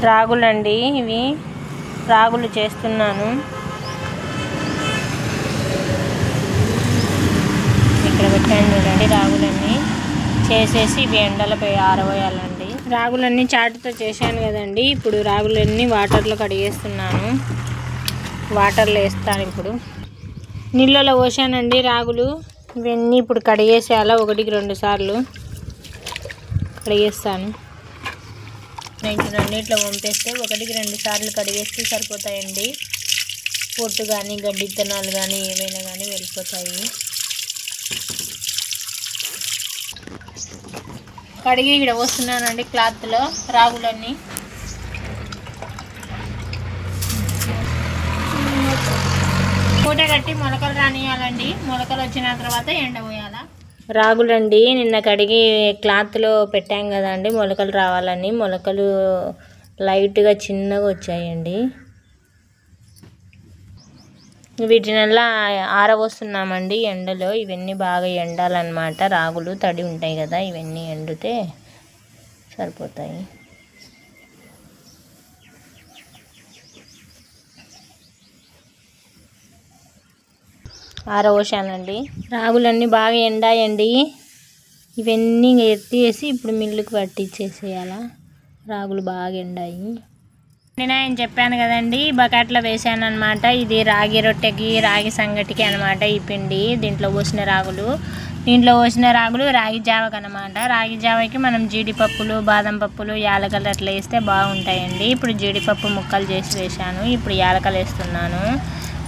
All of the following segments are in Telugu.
రాగులండి ఇవి రాగులు చేస్తున్నాను. ఇక్కడ పెట్టాను చూడండి. రాగులన్నీ చేసేసి ఇవి ఎండలపై ఆరవేయాలండి. రాగులన్నీ చాటుతో చేశాను కదండి. ఇప్పుడు రాగులన్నీ వాటర్లో కడిగేస్తున్నాను. వాటర్లో వేస్తాను. ఇప్పుడు నీళ్ళలో పోసానండి రాగులు. ఇవన్నీ ఇప్పుడు కడిగేసేయాలా, 1-2 సార్లు కడిగేస్తాను. నీటిలో పంపేస్తే 1-2 సార్లు కడిగేస్తే సరిపోతాయండి. పొట్టు కానీ గడ్డి విత్తనాలు కానీ ఏవైనా కానీ వెళ్ళిపోతాయి. కడిగి ఇక్కడ వస్తున్నానండి క్లాత్లో రాగులన్నీ. పూట కట్టి మొలకలు రానియాలండి. మొలకలు వచ్చిన తర్వాత ఎండపోయాల. రాగులండి నిన్న కడిగి క్లాత్లో పెట్టాం కదండి మొలకలు రావాలని. మొలకలు లైట్గా చిన్నగా వచ్చాయండి. వీటినల్లా ఆరబోస్తున్నామండి ఎండలో. ఇవన్నీ బాగా ఎండాలన్నమాట. రాగులు తడి ఉంటాయి కదా, ఇవన్నీ ఎండితే సరిపోతాయి. ఆరబోసానండి. రాగులన్నీ బాగా ఎండాయండి. ఇవన్నీ ఎత్తేసి ఇప్పుడు మిల్లుకి పట్టించేసేయాల. రాగులు బాగా ఎండాయి. నేను చెప్పాను కదండి, బకెట్లో వేసాను అనమాట. ఇది రాగి రొట్టెకి రాగి సంగటికి అనమాట. ఈ పిండి దీంట్లో పోసిన రాగులు రాగి జావకి అనమాట. రాగి జావకి మనం జీడిపప్పులు, బాదం పప్పులు, యాలకలు అట్లా వేస్తే బాగుంటాయండి. ఇప్పుడు జీడిపప్పు ముక్కలు చేసి వేసాను. ఇప్పుడు యాలకలు వేస్తున్నాను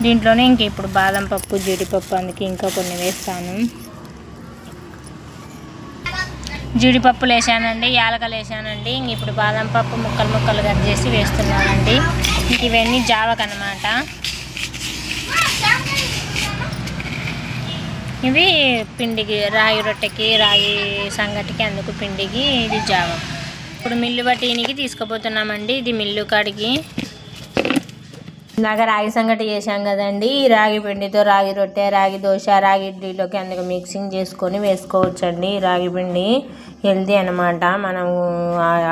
దీంట్లోనే. ఇంక ఇప్పుడు బాదం పప్పు, జీడిపప్పు అందుకే ఇంకా కొన్ని వేస్తాను. జీడిపప్పులు వేసానండి, యాలకలు వేసానండి. ఇంక ఇప్పుడు బాదం పప్పు ముక్కలు కట్ చేసి వేస్తున్నానండి. ఇంక ఇవన్నీ జావకనమాట. ఇవి పిండికి, రాగి రొట్టెకి, రాగి సంగటికి, అందుకు పిండికి ఇది జావ. ఇప్పుడు మిల్లు బట్టినికి తీసుకుపోతున్నామండి. ఇది మిల్లు కాడికి. ఇందాక రాగి సంగటి చేసాం కదండి. రాగి పిండితో రాగి రొట్టె, రాగి దోశ, రాగి ఇడ్లీలోకి అందుకు మిక్సింగ్ చేసుకొని వేసుకోవచ్చండి. రాగి పిండి హెల్తీ అనమాట. మనం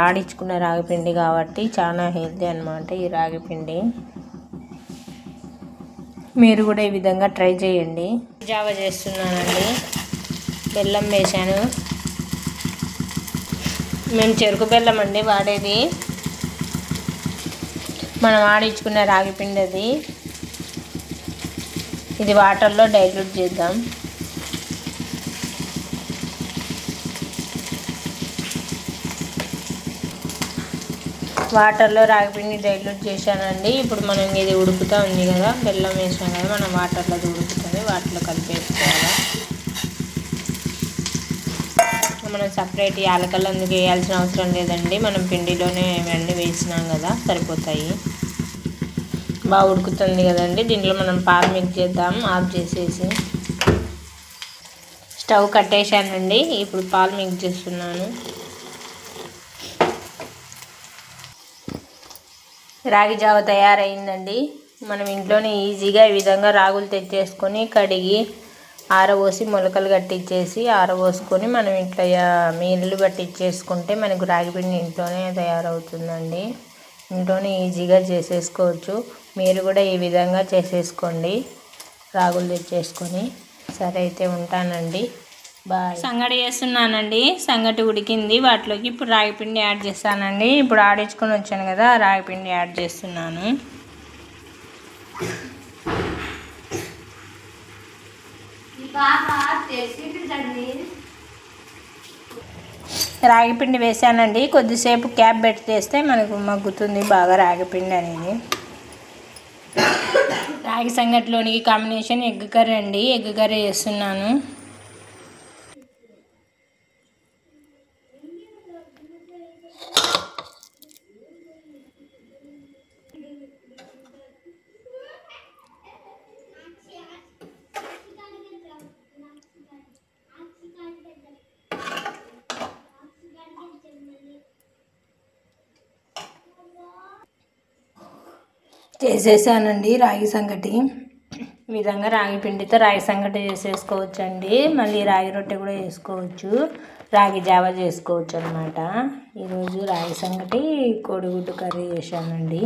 ఆడించుకున్న రాగి పిండి కాబట్టి చాలా హెల్తీ అనమాట ఈ రాగి పిండి. మీరు కూడా ఈ విధంగా ట్రై చేయండి. జావ చేస్తున్నానండి. బెల్లం వేసాను. మేము చెరుకు బెల్లం అండి వాడేది. మనం ఆడించుకున్న రాగి పిండి అది. ఇది వాటర్లో డైల్యూట్ చేద్దాం. వాటర్లో రాగిపిండి డైల్యూట్ చేశానండి. ఇప్పుడు మనం ఇది ఉడుకుతూ ఉంది కదా, బెల్లం వేసాం కదా, మనం వాటర్లో ఉడుకుతుంది. వాటిలో కలిపేసుకోవాలి. మనం సపరేట్ యాలకలు అందుకు వేయాల్సిన అవసరం లేదండి. మనం పిండిలోనే ఇవన్నీ వేసినాం కదా, సరిపోతాయి. బాగా ఉడుకుతుంది కదండి. దీంట్లో మనం పాలు మిక్స్ చేద్దాం. ఆఫ్ చేసేసి స్టవ్ కట్టేశానండి. ఇప్పుడు పాలు మిక్స్ చేస్తున్నాను. రాగి జావ తయారైందండి. మనం ఇంట్లోనే ఈజీగా ఈ విధంగా రాగులు తెచ్చేసుకొని కడిగి ఆరబోసి మొలకలు కట్టించేసి ఆరబోసుకొని మనం ఇట్లా మిల్లు పట్టించేసుకుంటే మనకు రాగి పిండి ఇంట్లోనే తయారవుతుందండి. ఇంట్లోనే ఈజీగా చేసేసుకోవచ్చు. మీరు కూడా ఈ విధంగా చేసేసుకోండి రాగులు తెచ్చేసుకొని. సరే అయితే ఉంటానండి. బాయ్. సంగటి చేస్తున్నానండి. సంగటి ఉడికింది. వాటిలోకి ఇప్పుడు రాగి పిండి యాడ్ చేస్తానండి. ఇప్పుడు ఆడించుకొని వచ్చాను కదా, రాగి పిండి యాడ్ చేస్తున్నాను. రాగి పిండి వేసానండి. కొద్దిసేపు క్యాప్ పెట్టేస్తే మనకు మగ్గుతుంది బాగా రాగి పిండి అనేది. రాగి సంగటిలోనికి కాంబినేషన్ ఎగ్ కర్రీ అండి. ఎగ్ కర్రీ చేస్తున్నాను. చేసేసానండి రాగి సంగటి. ఈ విధంగా రాగి పిండితో రాగి సంగటి చేసేసుకోవచ్చండి. మళ్ళీ రాగి రొట్టె కూడా చేసుకోవచ్చు. రాగి జావ చేసుకోవచ్చు అనమాట. ఈరోజు రాగి సంగటి కోడిగుడ్డు కర్రీ చేశానండి.